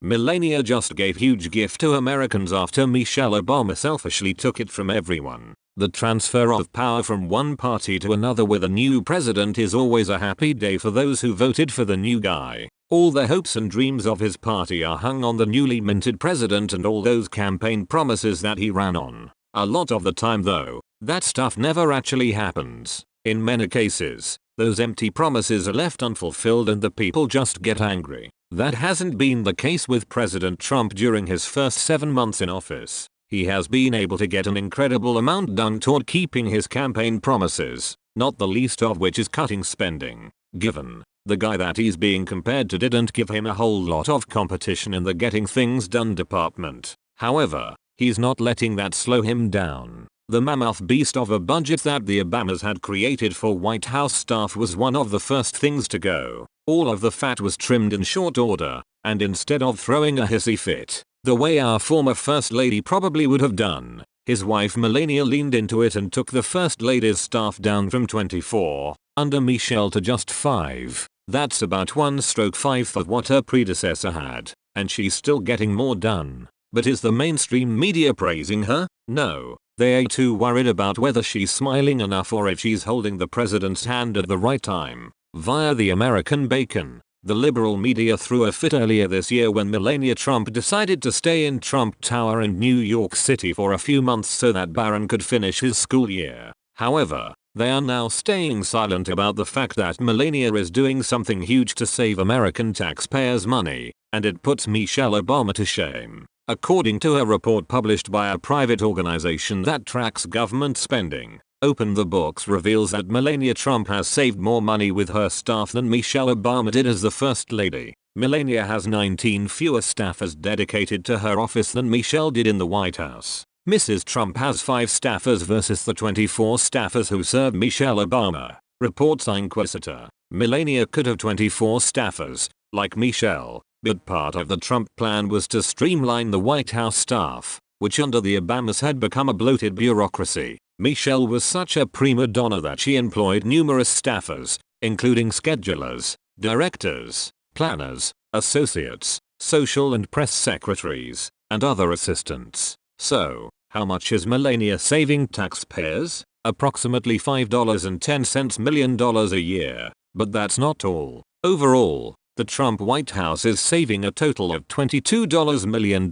Melania just gave huge gift to Americans after Michelle Obama selfishly took it from everyone. The transfer of power from one party to another with a new president is always a happy day for those who voted for the new guy. All the hopes and dreams of his party are hung on the newly minted president and all those campaign promises that he ran on. A lot of the time though, that stuff never actually happens. In many cases, those empty promises are left unfulfilled and the people just get angry. That hasn't been the case with President Trump during his first 7 months in office. He has been able to get an incredible amount done toward keeping his campaign promises, not the least of which is cutting spending. Given the guy that he's being compared to didn't give him a whole lot of competition in the getting things done department. However, he's not letting that slow him down. The mammoth beast of a budget that the Obamas had created for White House staff was one of the first things to go. All of the fat was trimmed in short order, and instead of throwing a hissy fit, the way our former First Lady probably would have done, his wife Melania leaned into it and took the First Lady's staff down from 24, under Michelle, to just 5. That's about 1/5 of what her predecessor had, and she's still getting more done. But is the mainstream media praising her? No. They ain't too worried about whether she's smiling enough or if she's holding the president's hand at the right time. Via the American Bacon, the liberal media threw a fit earlier this year when Melania Trump decided to stay in Trump Tower in New York City for a few months so that Barron could finish his school year. However, they are now staying silent about the fact that Melania is doing something huge to save American taxpayers money, and it puts Michelle Obama to shame. According to a report published by a private organization that tracks government spending, Open the Books reveals that Melania Trump has saved more money with her staff than Michelle Obama did as the First Lady. Melania has 19 fewer staffers dedicated to her office than Michelle did in the White House. Mrs. Trump has 5 staffers versus the 24 staffers who served Michelle Obama, reports Inquisitor. Melania could have 24 staffers, like Michelle. But part of the Trump plan was to streamline the White House staff, which under the Obamas had become a bloated bureaucracy. Michelle was such a prima donna that she employed numerous staffers, including schedulers, directors, planners, associates, social and press secretaries, and other assistants. So, how much is Melania saving taxpayers? Approximately $5.10 million a year. But that's not all. Overall, the Trump White House is saving a total of $22 million.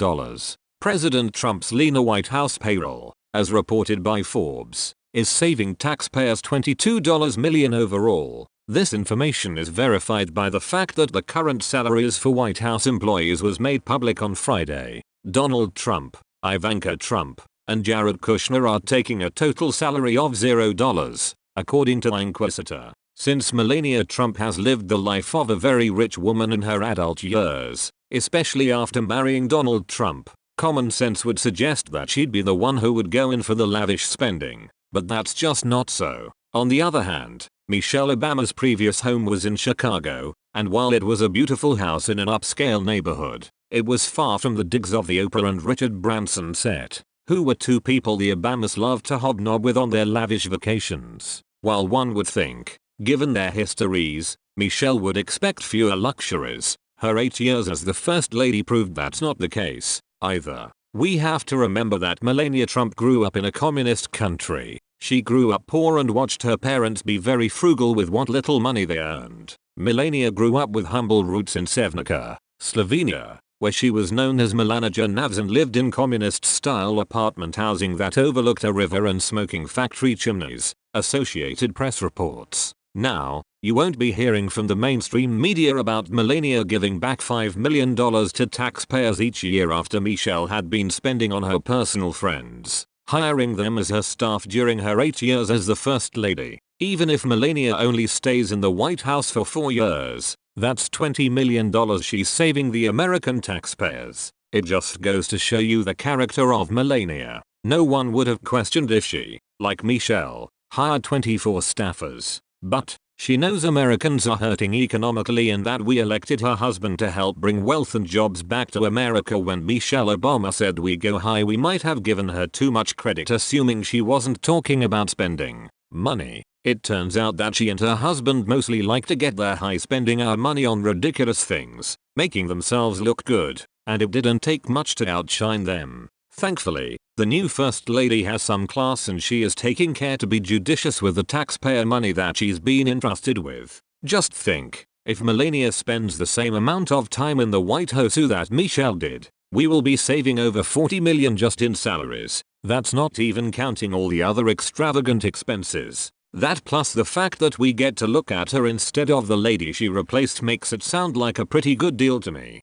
President Trump's leaner White House payroll, as reported by Forbes, is saving taxpayers $22 million overall. This information is verified by the fact that the current salaries for White House employees was made public on Friday. Donald Trump, Ivanka Trump, and Jared Kushner are taking a total salary of $0, according to Inquisitor. Since Melania Trump has lived the life of a very rich woman in her adult years, especially after marrying Donald Trump, common sense would suggest that she'd be the one who would go in for the lavish spending. But that's just not so. On the other hand, Michelle Obama's previous home was in Chicago, and while it was a beautiful house in an upscale neighborhood, it was far from the digs of the Oprah and Richard Branson set, who were two people the Obamas loved to hobnob with on their lavish vacations. While one would think, given their histories, Michelle would expect fewer luxuries, her 8 years as the First Lady proved that's not the case, either. We have to remember that Melania Trump grew up in a communist country. She grew up poor and watched her parents be very frugal with what little money they earned. Melania grew up with humble roots in Sevnica, Slovenia, where she was known as Melania Navs and lived in communist-style apartment housing that overlooked a river and smoking factory chimneys, Associated Press reports. Now, you won't be hearing from the mainstream media about Melania giving back $5 million to taxpayers each year after Michelle had been spending on her personal friends, hiring them as her staff during her 8 years as the First Lady. Even if Melania only stays in the White House for 4 years, that's $20 million she's saving the American taxpayers. It just goes to show you the character of Melania. No one would have questioned if she, like Michelle, hired 24 staffers. But, she knows Americans are hurting economically and that we elected her husband to help bring wealth and jobs back to America. When Michelle Obama said we go high, we might have given her too much credit assuming she wasn't talking about spending money. It turns out that she and her husband mostly like to get their high spending our money on ridiculous things, making themselves look good. and it didn't take much to outshine them. Thankfully, the new first lady has some class and she is taking care to be judicious with the taxpayer money that she's been entrusted with. Just think, if Melania spends the same amount of time in the White House that Michelle did, we will be saving over 40 million just in salaries. That's not even counting all the other extravagant expenses. That plus the fact that we get to look at her instead of the lady she replaced makes it sound like a pretty good deal to me.